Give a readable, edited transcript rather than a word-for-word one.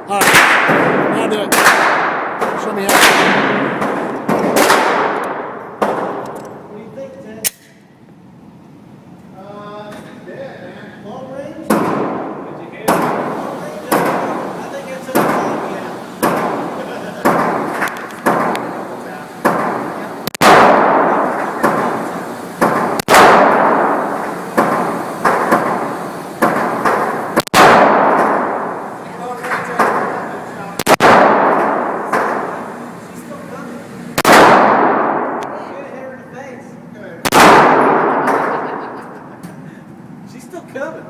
All right, now do it. Show me how. What do you think, Ted? He's dead, man. Long range? Did you hit it? Long range? I think it's a long, yeah. She's still coming. You're gonna hit her in the face. She's still coming.